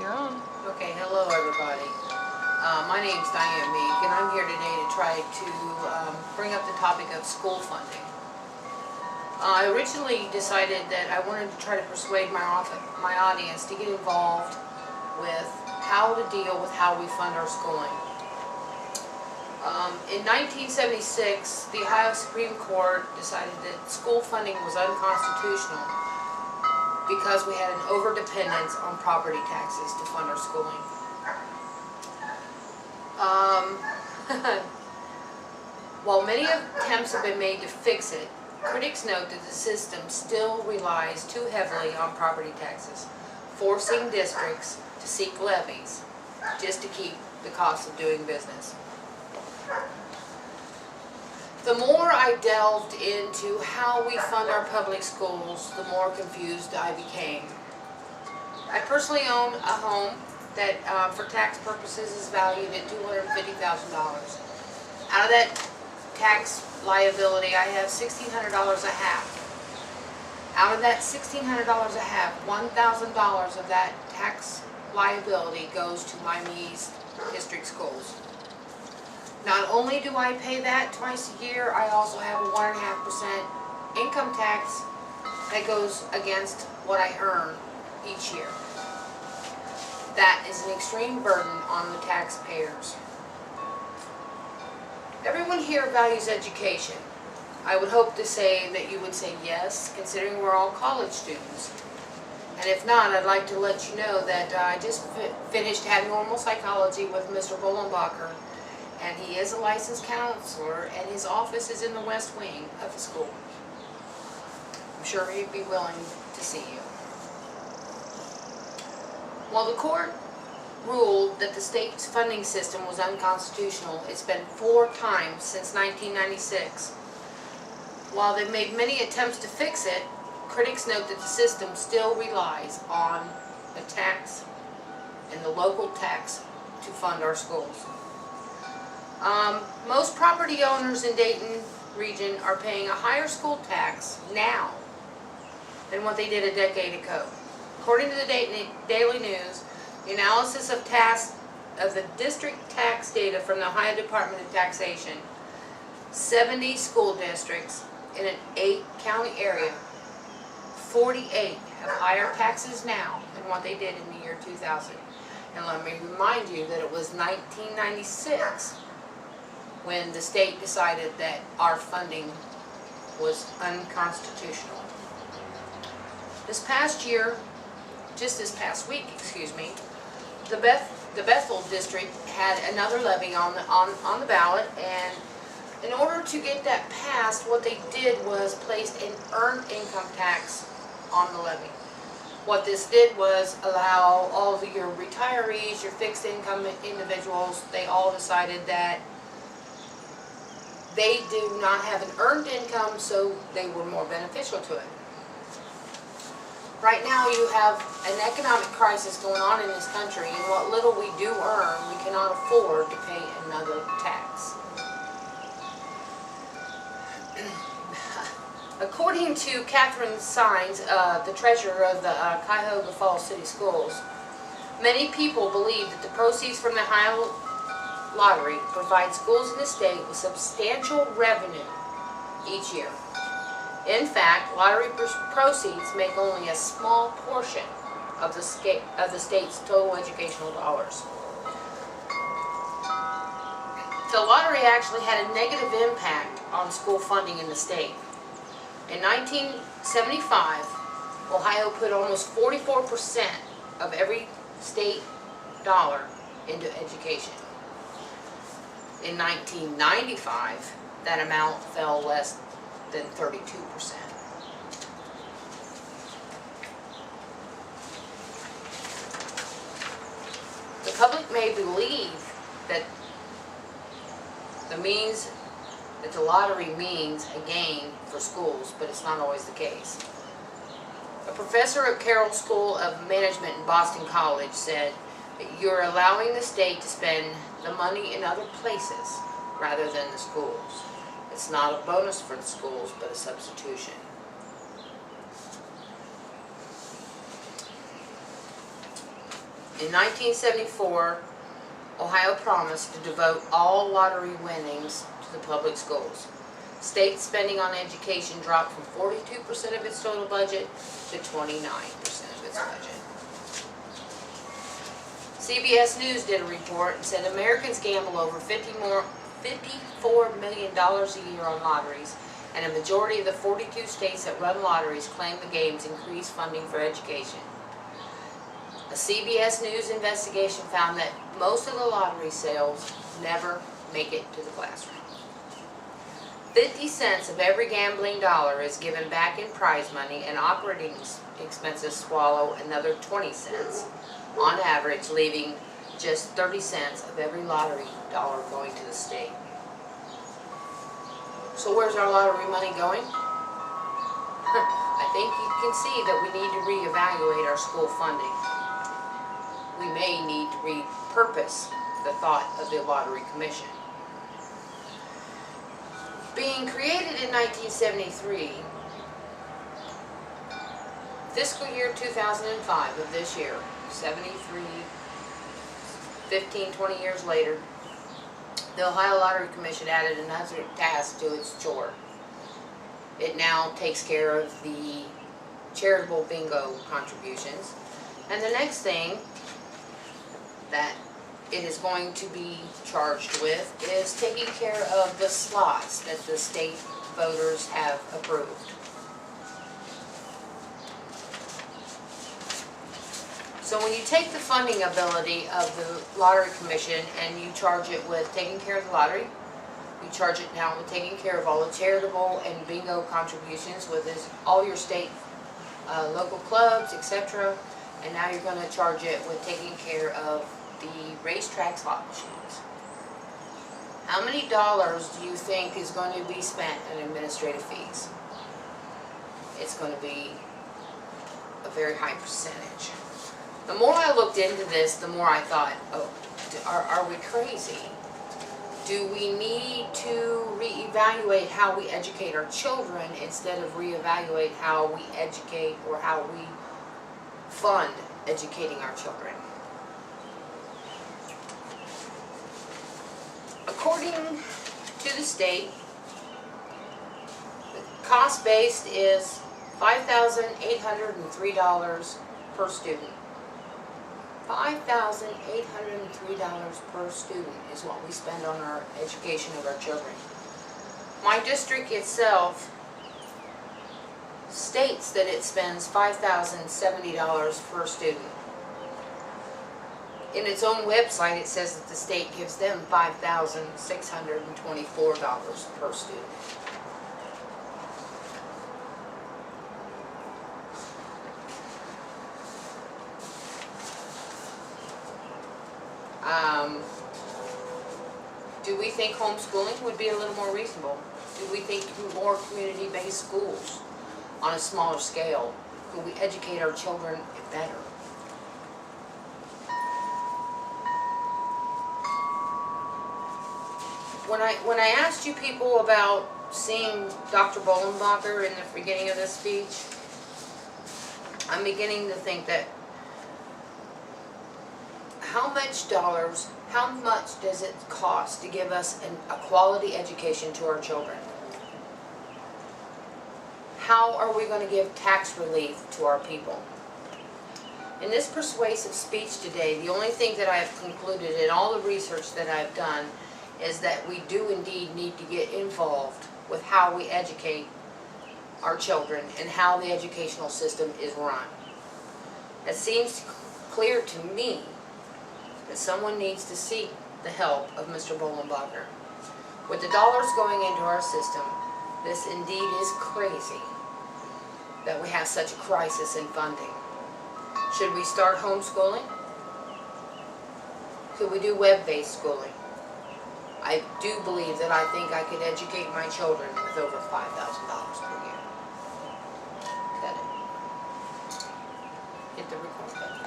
You're on. Okay, hello everybody. My name's Diane Meek, and I'm here today to try to bring up the topic of school funding. I originally decided that I wanted to try to persuade my audience to get involved with how to deal with how we fund our schooling. In 1976, the Ohio Supreme Court decided that school funding was unconstitutional because we had an overdependence on property taxes to fund our schooling. While many attempts have been made to fix it, critics note that the system still relies too heavily on property taxes, forcing districts to seek levies just to keep the cost of doing business. The more I delved into how we fund our public schools, the more confused I became. I personally own a home that, for tax purposes, is valued at $250,000. Out of that tax liability, I have $1,600 a half. Out of that $1,600 a half, $1,000 of that tax liability goes to my East District schools. Not only do I pay that twice a year, I also have a 1.5% income tax that goes against what I earn each year. That is an extreme burden on the taxpayers. Everyone here values education. I would hope to say that you would say yes, considering we're all college students. And if not, I'd like to let you know that I just finished abnormal psychology with Mr. Bollenbacher, and he is a licensed counselor, and his office is in the west wing of the school. I'm sure he'd be willing to see you. While the court ruled that the state's funding system was unconstitutional, it's been 4 times since 1996. While they've made many attempts to fix it, critics note that the system still relies on the tax and the local tax to fund our schools. Most property owners in Dayton region are paying a higher school tax now than what they did a decade ago. According to the Dayton Daily News, the analysis of the district tax data from the Ohio Department of Taxation, 70 school districts in an 8-county area, 48 have higher taxes now than what they did in the year 2000. And let me remind you that it was 1996 when the state decided that our funding was unconstitutional. This past week, the Bethel district had another levy on the ballot, and in order to get that passed, what they did was place an earned income tax on the levy. What this did was allow all of your retirees, your fixed income individuals, they all decided that they do not have an earned income, so they were more beneficial to it. Right now you have an economic crisis going on in this country, and what little we do earn, we cannot afford to pay another tax. According to Catherine Sines, the treasurer of the Cuyahoga Falls City Schools, many people believe that the proceeds from the Ohio lottery provide schools in the state with substantial revenue each year. In fact, lottery proceeds make only a small portion of the state's total educational dollars. The lottery actually had a negative impact on school funding in the state. In 1975, Ohio put almost 44% of every state dollar into education. In 1995, that amount fell less than 32%. The public may believe that the lottery means a gain for schools, but it's not always the case. A professor at Carroll School of Management in Boston College said that you're allowing the state to spend the money in other places rather than the schools. It's not a bonus for the schools, but a substitution. In 1974, Ohio promised to devote all lottery winnings to the public schools. State spending on education dropped from 42% of its total budget to 29% of its budget. CBS News did a report and said Americans gamble over $54 million a year on lotteries, and a majority of the 42 states that run lotteries claim the games increase funding for education. A CBS News investigation found that most of the lottery sales never make it to the classroom. 50 cents of every gambling dollar is given back in prize money, and operating expenses swallow another 20 cents on average, leaving just 30 cents of every lottery dollar going to the state. So where's our lottery money going? I think you can see that we need to reevaluate our school funding. We may need to repurpose the thought of the Lottery Commission. Being created in 1973, fiscal year 2005 of this year, 20 years later, the Ohio Lottery Commission added another task to its chore. It now takes care of the charitable bingo contributions. And the next thing that it is going to be charged with is taking care of the slots that the state voters have approved. So when you take the funding ability of the Lottery Commission and you charge it with taking care of the lottery, you charge it now with taking care of all the charitable and bingo contributions with all your state local clubs, etc. And now you're going to charge it with taking care of the racetrack slot machines. How many dollars do you think is going to be spent on administrative fees? It's going to be a very high percentage. The more I looked into this, the more I thought, oh, are we crazy? Do we need to reevaluate how we educate our children instead of reevaluate how we educate or how we fund educating our children? According to the state, the cost-based is $5,803 per student. $5,803 per student is what we spend on our education of our children. My district itself states that it spends $5,070 per student. In its own website, it says that the state gives them $5,624 per student. Do we think homeschooling would be a little more reasonable? Do we think more community-based schools on a smaller scale? Could we educate our children better? When I asked you people about seeing Dr. Bollenbacher in the beginning of this speech, I'm beginning to think that how much does it cost to give us a quality education to our children? How are we going to give tax relief to our people? In this persuasive speech today, the only thing that I have concluded in all the research that I've done is that we do indeed need to get involved with how we educate our children and how the educational system is run. It seems clear to me that someone needs to seek the help of Mr. Bollenbacher. With the dollars going into our system, this indeed is crazy that we have such a crisis in funding. Should we start homeschooling? Could we do web-based schooling? I do believe that I think I could educate my children with over $5,000 per year. Cut it. Hit the record button.